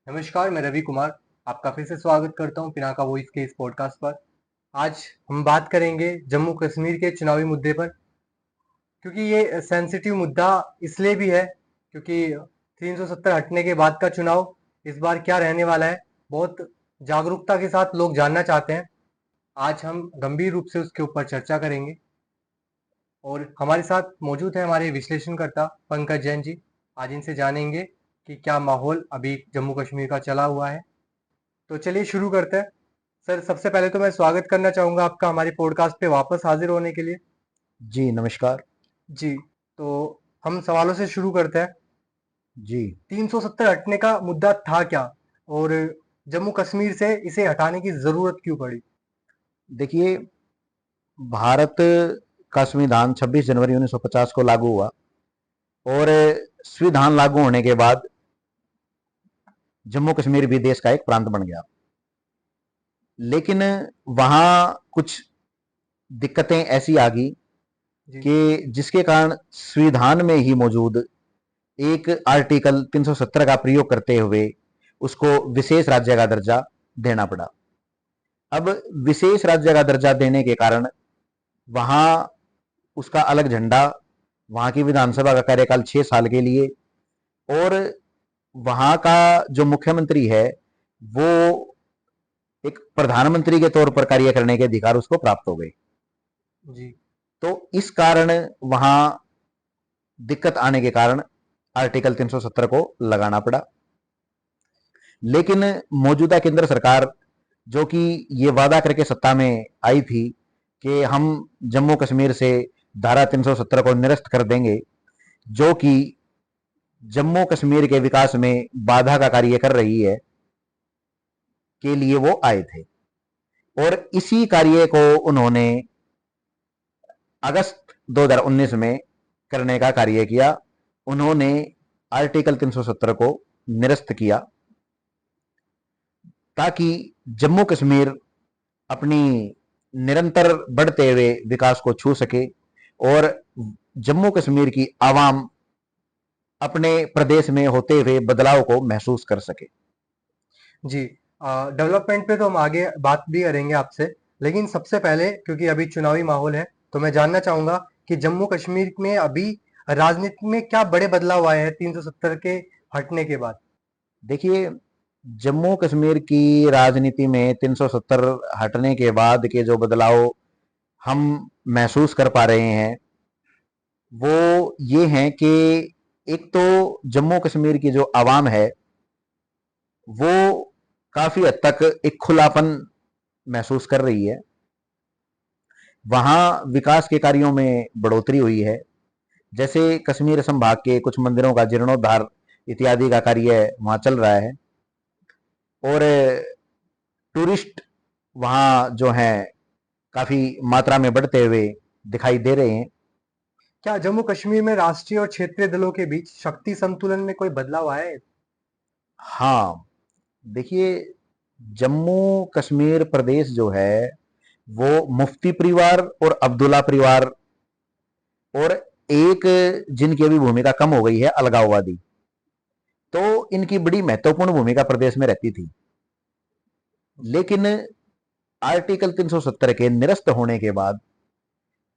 नमस्कार, मैं रवि कुमार आपका फिर से स्वागत करता हूँ पिनाका वॉइस के इस पॉडकास्ट पर। आज हम बात करेंगे जम्मू कश्मीर के चुनावी मुद्दे पर, क्योंकि ये सेंसिटिव मुद्दा इसलिए भी है क्योंकि 370 हटने के बाद का चुनाव इस बार क्या रहने वाला है, बहुत जागरूकता के साथ लोग जानना चाहते हैं। आज हम गंभीर रूप से उसके ऊपर चर्चा करेंगे और हमारे साथ मौजूद है हमारे विश्लेषणकर्ता पंकज जैन जी। आज इनसे जानेंगे कि क्या माहौल अभी जम्मू कश्मीर का चला हुआ है। तो चलिए शुरू करते हैं। सर, सबसे पहले तो मैं स्वागत करना चाहूंगा आपका हमारे पॉडकास्ट पे वापस हाजिर होने के लिए। जी, नमस्कार। जी, तो हम सवालों से शुरू करते हैं। जी, 370 हटने का मुद्दा था क्या और जम्मू कश्मीर से इसे हटाने की जरूरत क्यों पड़ी? देखिए, भारत का संविधान 26 जनवरी 1950 को लागू हुआ और संविधान लागू होने के बाद जम्मू कश्मीर भी देश का एक प्रांत बन गया। लेकिन वहाँ कुछ दिक्कतें ऐसी आ गई जी। कि जिसके कारण संविधान में ही मौजूद एक आर्टिकल 370 का प्रयोग करते हुए उसको विशेष राज्य का दर्जा देना पड़ा। अब विशेष राज्य का दर्जा देने के कारण वहाँ उसका अलग झंडा, वहां की विधानसभा का कार्यकाल 6 साल के लिए, और वहां का जो मुख्यमंत्री है वो एक प्रधानमंत्री के तौर पर कार्य करने के अधिकार उसको प्राप्त हो गए। जी। तो इस कारण वहां दिक्कत आने के कारण आर्टिकल 370 को लगाना पड़ा। लेकिन मौजूदा केंद्र सरकार, जो कि ये वादा करके सत्ता में आई थी कि हम जम्मू कश्मीर से धारा 370 को निरस्त कर देंगे, जो कि जम्मू कश्मीर के विकास में बाधा का कार्य कर रही है, के लिए वो आए थे। और इसी कार्य को उन्होंने अगस्त 2019 में करने का कार्य किया। उन्होंने आर्टिकल 370 को निरस्त किया ताकि जम्मू कश्मीर अपनी निरंतर बढ़ते हुए विकास को छू सके और जम्मू कश्मीर की आवाम अपने प्रदेश में होते हुए बदलाव को महसूस कर सके। जी, डेवलपमेंट पे तो हम आगे बात भी करेंगे आपसे, लेकिन सबसे पहले क्योंकि अभी चुनावी माहौल है तो मैं जानना चाहूंगा कि जम्मू कश्मीर में अभी राजनीति में क्या बड़े बदलाव आए हैं 370 के हटने के बाद? देखिए, जम्मू कश्मीर की राजनीति में 370 हटने के बाद के जो बदलाव हम महसूस कर पा रहे हैं वो ये हैं कि एक तो जम्मू कश्मीर की जो आवाम है वो काफी हद तक एक खुलापन महसूस कर रही है। वहां विकास के कार्यों में बढ़ोतरी हुई है। जैसे कश्मीर संभाग के कुछ मंदिरों का जीर्णोद्धार इत्यादि का कार्य वहां चल रहा है, और टूरिस्ट वहां जो है काफी मात्रा में बढ़ते हुए दिखाई दे रहे हैं। क्या जम्मू कश्मीर में राष्ट्रीय और क्षेत्रीय दलों के बीच शक्ति संतुलन में कोई बदलाव आया है? हाँ, देखिए, जम्मू कश्मीर प्रदेश जो है वो मुफ्ती परिवार और अब्दुल्ला परिवार, और एक जिनकी अभी भूमिका कम हो गई है, अलगाववादी, तो इनकी बड़ी महत्वपूर्ण भूमिका प्रदेश में रहती थी। लेकिन आर्टिकल 370 के निरस्त होने के बाद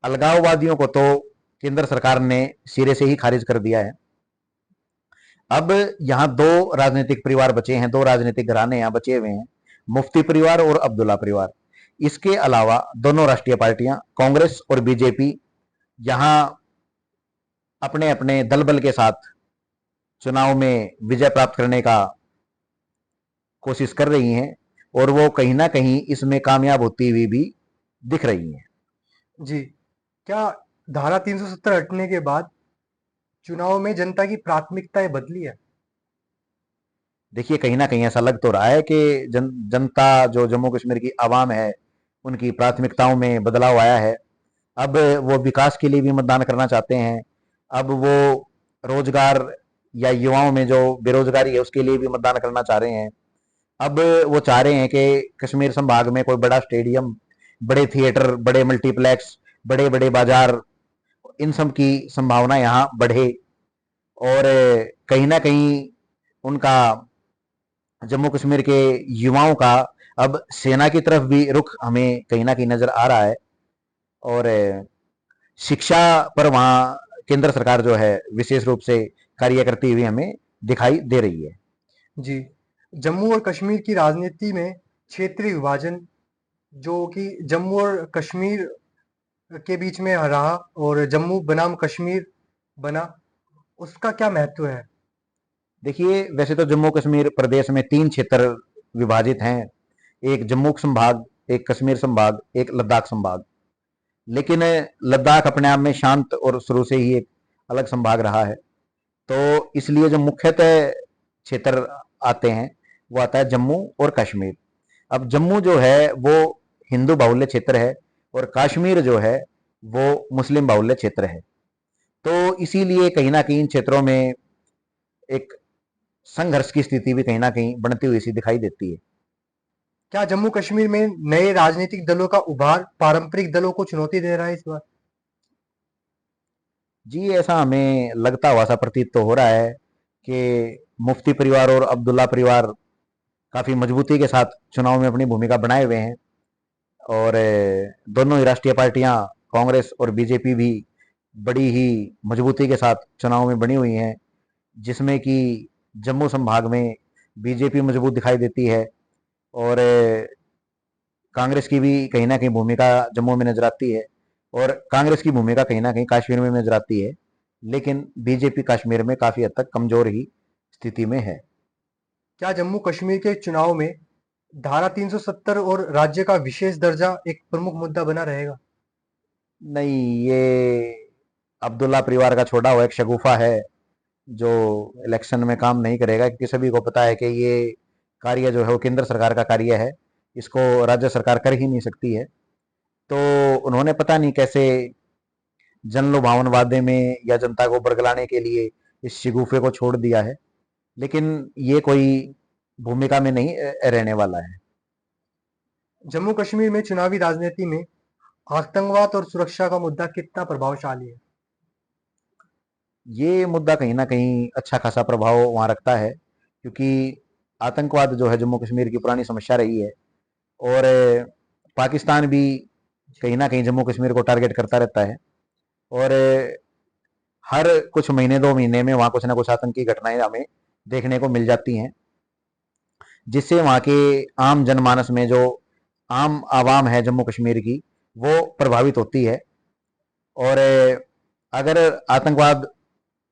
अलगाववादियों को तो केंद्र सरकार ने सिरे से ही खारिज कर दिया है। अब यहां दो राजनीतिक परिवार बचे हैं, दो राजनीतिक घराने यहां बचे हुए हैं, मुफ्ती परिवार और अब्दुल्ला परिवार। इसके अलावा दोनों राष्ट्रीय पार्टियां कांग्रेस और बीजेपी यहां अपने अपने दल बल के साथ चुनाव में विजय प्राप्त करने का कोशिश कर रही हैं, और वो कहीं ना कहीं इसमें कामयाब होती हुई भी दिख रही हैं। जी, क्या धारा 370 हटने के बाद चुनाव में जनता की प्राथमिकताएं बदली है? देखिए, कहीं ना कहीं ऐसा लग तो रहा है कि जनता, जो जम्मू कश्मीर की आवाम है, उनकी प्राथमिकताओं में बदलाव आया है। अब वो विकास के लिए भी मतदान करना चाहते हैं। अब वो रोजगार या युवाओं में जो बेरोजगारी है उसके लिए भी मतदान करना चाह रहे हैं। अब वो चाह रहे हैं कि कश्मीर संभाग में कोई बड़ा स्टेडियम, बड़े थिएटर, बड़े मल्टीप्लेक्स, बड़े बड़े बाजार, इन सब की संभावना यहाँ बढ़े, और कहीं ना कहीं उनका जम्मू कश्मीर के युवाओं का अब सेना की तरफ भी रुख हमें कहीं ना कहीं नजर आ रहा है। और शिक्षा पर वहाँ केंद्र सरकार जो है विशेष रूप से कार्य करती हुई हमें दिखाई दे रही है। जी, जम्मू और कश्मीर की राजनीति में क्षेत्रीय विभाजन जो कि जम्मू और कश्मीर के बीच में रहा और जम्मू बनाम कश्मीर बना, उसका क्या महत्व है? देखिए, वैसे तो जम्मू कश्मीर प्रदेश में 3 क्षेत्र विभाजित हैं। एक जम्मू संभाग, एक कश्मीर संभाग, एक लद्दाख संभाग। लेकिन लद्दाख अपने आप में शांत और शुरू से ही एक अलग संभाग रहा है। तो इसलिए जो मुख्यतः क्षेत्र आते हैं, वो आता है जम्मू और कश्मीर। अब जम्मू जो है वो हिंदू बाहुल्य क्षेत्र है और कश्मीर जो है वो मुस्लिम बाहुल्य क्षेत्र है। तो इसीलिए कहीं न कहीं इन क्षेत्रों में एक संघर्ष की स्थिति भी कहीं न कहीं बनती हुई सी दिखाई देती है। क्या जम्मू कश्मीर में नए राजनीतिक दलों का उभार पारंपरिक दलों को चुनौती दे रहा है इस बार? जी, ऐसा हमें लगता हुआ सा प्रतीत तो हो रहा है कि मुफ्ती परिवार और अब्दुल्ला परिवार काफ़ी मजबूती के साथ चुनाव में अपनी भूमिका बनाए हुए हैं। और दोनों ही राष्ट्रीय पार्टियां कांग्रेस और बीजेपी भी बड़ी ही मजबूती के साथ चुनाव में बनी हुई हैं, जिसमें कि जम्मू संभाग में बीजेपी मजबूत दिखाई देती है और कांग्रेस की भी कहीं ना कहीं भूमिका जम्मू में नजर आती है और कांग्रेस की भूमिका कहीं ना कहीं कश्मीर में नजर आती है। लेकिन बीजेपी कश्मीर में काफ़ी हद तक कमज़ोर ही स्थिति में है। क्या जम्मू कश्मीर के चुनाव में धारा 370 और राज्य का विशेष दर्जा एक प्रमुख मुद्दा बना रहेगा? नहीं, ये अब्दुल्ला परिवार का छोड़ा हुआ एक शगुफा है जो इलेक्शन में काम नहीं करेगा, क्योंकि सभी को पता है कि ये कार्य जो है वो केंद्र सरकार का कार्य है। इसको राज्य सरकार कर ही नहीं सकती है। तो उन्होंने पता नहीं कैसे जन लुभावन वादे में या जनता को बरगलाने के लिए इस शिगुफे को छोड़ दिया है। लेकिन ये कोई भूमिका में नहीं रहने वाला है। जम्मू कश्मीर में चुनावी राजनीति में आतंकवाद और सुरक्षा का मुद्दा कितना प्रभावशाली है? ये मुद्दा कहीं ना कहीं अच्छा खासा प्रभाव वहाँ रखता है, क्योंकि आतंकवाद जो है जम्मू कश्मीर की पुरानी समस्या रही है। और पाकिस्तान भी कहीं ना कहीं जम्मू कश्मीर को टारगेट करता रहता है। और हर कुछ महीने 2 महीने में वहाँ कुछ ना कुछ आतंकी घटनाएं हमें देखने को मिल जाती हैं, जिससे वहाँ के आम जनमानस में जो आम आवाम है जम्मू कश्मीर की, वो प्रभावित होती है। और अगर आतंकवाद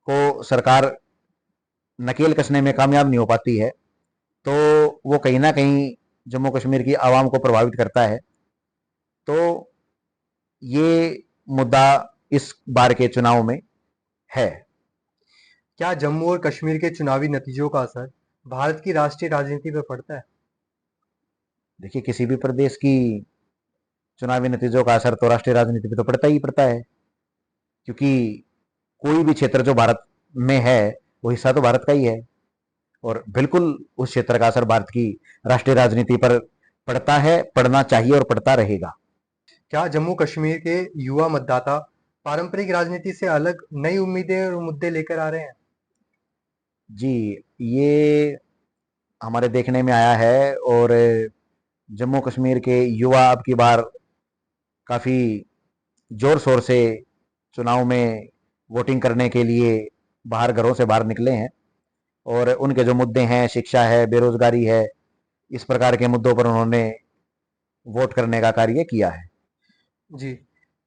को सरकार नकेल कसने में कामयाब नहीं हो पाती है, तो वो कहीं ना कहीं जम्मू कश्मीर की आवाम को प्रभावित करता है। तो ये मुद्दा इस बार के चुनाव में है। क्या जम्मू और कश्मीर के चुनावी नतीजों का असर भारत की राष्ट्रीय राजनीति पर पड़ता है? देखिए, किसी भी प्रदेश की चुनावी नतीजों का असर तो राष्ट्रीय राजनीति पे तो पड़ता ही पड़ता है, क्योंकि कोई भी क्षेत्र जो भारत में है वो हिस्सा तो भारत का ही है। और बिल्कुल उस क्षेत्र का असर भारत की राष्ट्रीय राजनीति पर पड़ता है, पड़ना चाहिए और पड़ता रहेगा। क्या जम्मू कश्मीर के युवा मतदाता पारंपरिक राजनीति से अलग नई उम्मीदें और मुद्दे लेकर आ रहे हैं? जी, ये हमारे देखने में आया है। और जम्मू कश्मीर के युवा अब की बार काफ़ी जोर शोर से चुनाव में वोटिंग करने के लिए बाहर घरों से बाहर निकले हैं। और उनके जो मुद्दे हैं, शिक्षा है, बेरोजगारी है, इस प्रकार के मुद्दों पर उन्होंने वोट करने का कार्य किया है। जी,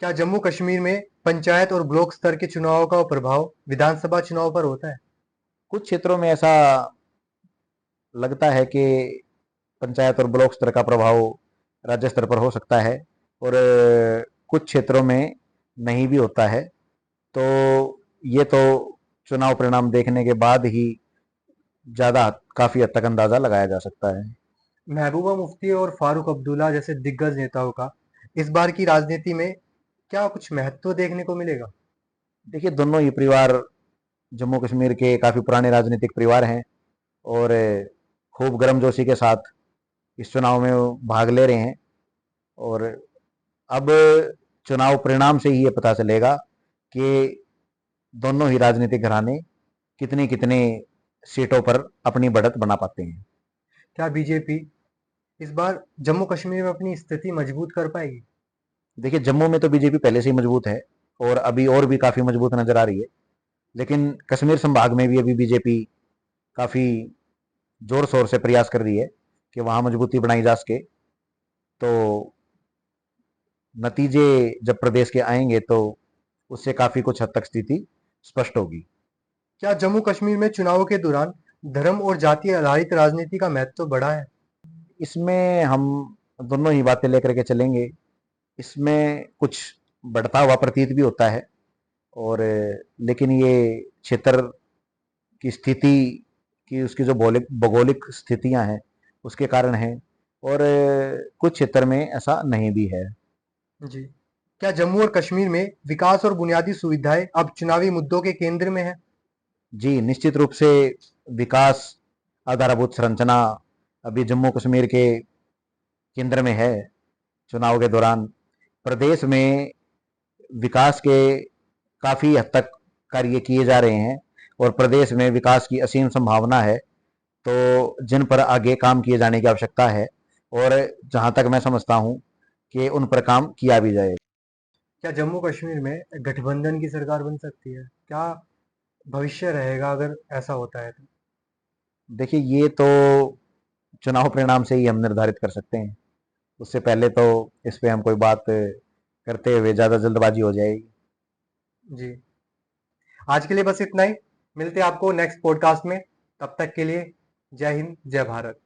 क्या जम्मू कश्मीर में पंचायत और ब्लॉक स्तर के चुनावों का प्रभाव विधानसभा चुनाव पर होता है? कुछ क्षेत्रों में ऐसा लगता है कि पंचायत और ब्लॉक स्तर का प्रभाव राज्य स्तर पर हो सकता है, और कुछ क्षेत्रों में नहीं भी होता है। तो ये तो चुनाव परिणाम देखने के बाद ही ज़्यादा काफ़ी हद तक अंदाज़ा लगाया जा सकता है। महबूबा मुफ्ती और फारूक अब्दुल्ला जैसे दिग्गज नेताओं का इस बार की राजनीति में क्या कुछ महत्व देखने को मिलेगा? देखिए, दोनों ही परिवार जम्मू कश्मीर के काफ़ी पुराने राजनीतिक परिवार हैं और खूब गर्मजोशी के साथ इस चुनाव में वो भाग ले रहे हैं। और अब चुनाव परिणाम से ही ये पता चलेगा कि दोनों ही राजनीतिक घराने कितनी कितनी सीटों पर अपनी बढ़त बना पाते हैं। क्या बीजेपी इस बार जम्मू कश्मीर में अपनी स्थिति मजबूत कर पाएगी? देखिए, जम्मू में तो बीजेपी पहले से ही मजबूत है और अभी और भी काफी मजबूत नजर आ रही है। लेकिन कश्मीर संभाग में भी अभी बीजेपी काफी जोर शोर से प्रयास कर रही है कि वहां मजबूती बनाई जा सके। तो नतीजे जब प्रदेश के आएंगे तो उससे काफी कुछ हद तक स्थिति स्पष्ट होगी। क्या जम्मू कश्मीर में चुनावों के दौरान धर्म और जाति आधारित राजनीति का महत्व बढ़ा है? इसमें हम दोनों ही बातें लेकर के चलेंगे। इसमें कुछ बढ़ता हुआ प्रतीत भी होता है और लेकिन ये क्षेत्र की स्थिति की उसकी जो भौगोलिक भौगोलिक स्थितियां हैं उसके कारण है और कुछ क्षेत्र में ऐसा नहीं भी है। जी। क्या जम्मू और कश्मीर में विकास और बुनियादी सुविधाएं अब चुनावी मुद्दों के केंद्र में है? जी, निश्चित रूप से विकास, आधारभूत संरचना अभी जम्मू कश्मीर के केंद्र में है। चुनाव के दौरान प्रदेश में विकास के काफी हद तक कार्य किए जा रहे हैं और प्रदेश में विकास की असीम संभावना है। तो जिन पर आगे काम किए जाने की आवश्यकता है और जहां तक मैं समझता हूं कि उन पर काम किया भी जाए। क्या जम्मू कश्मीर में गठबंधन की सरकार बन सकती है? क्या भविष्य रहेगा अगर ऐसा होता है तो? देखिए, ये तो चुनाव परिणाम से ही हम निर्धारित कर सकते हैं। उससे पहले तो इस पे हम कोई बात करते हुए ज्यादा जल्दबाजी हो जाएगी। जी। आज के लिए बस इतना ही। मिलते हैं आपको नेक्स्ट पॉडकास्ट में। तब तक के लिए जय हिंद, जय भारत।